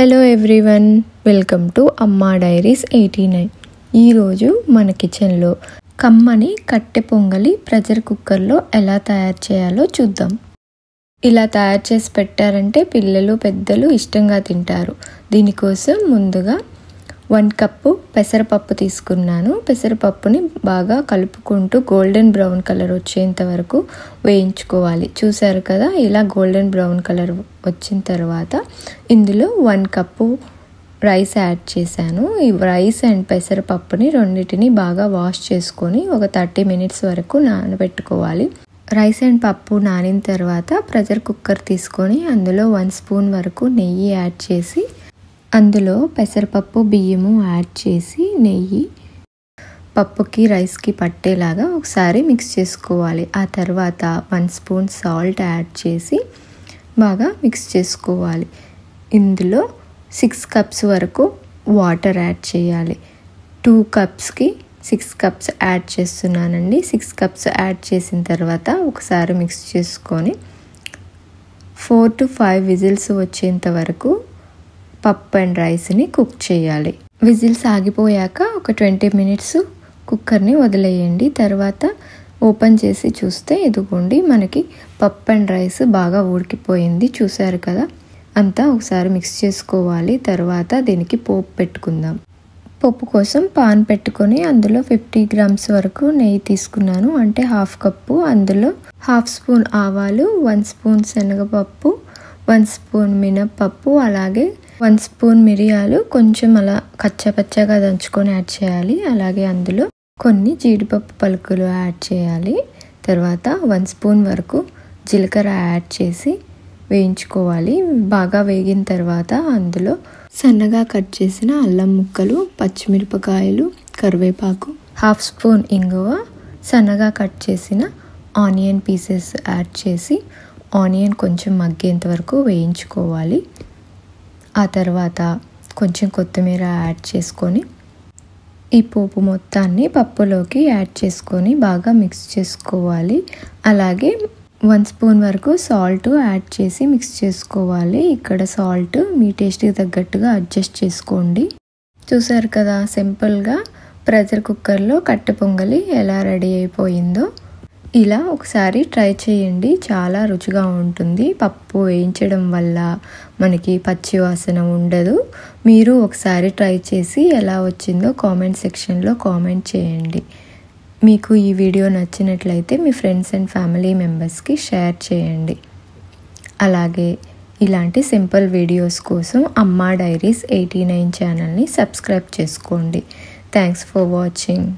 Hello everyone, welcome to అమ్మా diaries 89. ఈరోజు మన కిచెన్లో కమ్మని కట్టె పొంగలి ప్రెషర్ కుక్కర్లో ఎలా తయారు చేయాలో చూద్దాం. ఇలా తయారు చేసి పెట్టారంటే పిల్లలు పెద్దలు ఇష్టంగా తింటారు. దీనికోసం ముందుగా 1 కప్పు పెసరపప్పు తీసుకున్నాను. పెసరపప్పుని బాగా కలుపుకుంటూ గోల్డెన్ బ్రౌన్ కలర్ వచ్చేంత వరకు వేయించుకోవాలి. చూసారు కదా, ఇలా గోల్డెన్ బ్రౌన్ కలర్ వచ్చిన తర్వాత ఇందులో 1 కప్పు రైస్ యాడ్ చేశాను. ఈ రైస్ అండ్ పెసరపప్పుని రెండింటిని బాగా వాష్ చేసుకొని ఒక 30 మినిట్స్ వరకు నానబెట్టుకోవాలి. రైస్ అండ్ పప్పు నానిన తర్వాత ప్రెషర్ కుక్కర్ తీసుకొని అందులో 1 స్పూన్ వరకు నెయ్యి యాడ్ చేసి అందులో పెసరపప్పు బియ్యము యాడ్ చేసి నెయ్యి పప్పుకి రైస్కి పట్టేలాగా ఒకసారి మిక్స్ చేసుకోవాలి. ఆ తర్వాత 1 స్పూన్ సాల్ట్ యాడ్ చేసి బాగా మిక్స్ చేసుకోవాలి. ఇందులో 6 కప్స్ వరకు వాటర్ యాడ్ చేయాలి. 2 కప్స్కి 6 కప్స్ యాడ్ చేస్తున్నానండి. 6 కప్స్ యాడ్ చేసిన తర్వాత ఒకసారి మిక్స్ చేసుకొని 4 to 5 విజిల్స్ వచ్చేంత వరకు పప్పు అండ్ రైస్ని కుక్ చేయాలి. విజిల్స్ ఆగిపోయాక ఒక 20 మినిట్స్ కుక్కర్ని వదిలేయండి. తర్వాత ఓపెన్ చేసి చూస్తే ఇదిగోండి, మనకి పప్పు అండ్ రైస్ బాగా ఉడికిపోయింది. చూసారు కదా, అంతా ఒకసారి మిక్స్ చేసుకోవాలి. తర్వాత దీనికి పోపు పెట్టుకుందాం. పప్పు కోసం పాన్ పెట్టుకొని అందులో 50 గ్రామ్స్ వరకు నెయ్యి తీసుకున్నాను, అంటే 1/2 కప్పు. అందులో 1/2 స్పూన్ ఆవాలు, 1 స్పూన్ శనగపప్పు, 1 స్పూన్ మినప్పప్పు, అలాగే 1 స్పూన్ మిరియాలు కొంచెం అలా కచ్చపచ్చగా దంచుకొని యాడ్ చేయాలి. అలాగే అందులో కొన్ని జీడిపప్పు పలుకులు యాడ్ చేయాలి. తర్వాత 1 స్పూన్ వరకు జీలకర్ర యాడ్ చేసి వేయించుకోవాలి. బాగా వేగిన తర్వాత అందులో సన్నగా కట్ చేసిన అల్లం ముక్కలు, పచ్చిమిరపకాయలు, కరివేపాకు, 1/2 స్పూన్ ఇంగువ, సన్నగా కట్ చేసిన ఆనియన్ పీసెస్ యాడ్ చేసి ఆనియన్ కొంచెం మగ్గేంత వరకు వేయించుకోవాలి. ఆ తర్వాత కొంచెం కొత్తిమీర యాడ్ చేసుకొని ఈ పోపు మొత్తాన్ని పప్పులోకి యాడ్ చేసుకొని బాగా మిక్స్ చేసుకోవాలి. అలాగే 1 స్పూన్ వరకు సాల్ట్ యాడ్ చేసి మిక్స్ చేసుకోవాలి. ఇక్కడ సాల్ట్ మీ టేస్ట్కి తగ్గట్టుగా అడ్జస్ట్ చేసుకోండి. చూసారు కదా, సింపుల్గా ప్రెషర్ కుక్కర్లో కట్టె పొంగలి ఎలా రెడీ అయిపోయిందో. ఇలా ఒకసారి ట్రై చేయండి, చాలా రుచిగా ఉంటుంది. పప్పు వేయించడం వల్ల మనకి పచ్చి వాసన ఉండదు. మీరు ఒకసారి ట్రై చేసి ఎలా వచ్చిందో కామెంట్ సెక్షన్లో కామెంట్ చేయండి. మీకు ఈ వీడియో నచ్చినట్లయితే మీ ఫ్రెండ్స్ అండ్ ఫ్యామిలీ మెంబర్స్కి షేర్ చేయండి. అలాగే ఇలాంటి సింపుల్ వీడియోస్ కోసం అమ్మా డైరీస్ 89 ఛానల్ని సబ్స్క్రైబ్ చేసుకోండి. Thanks for watching.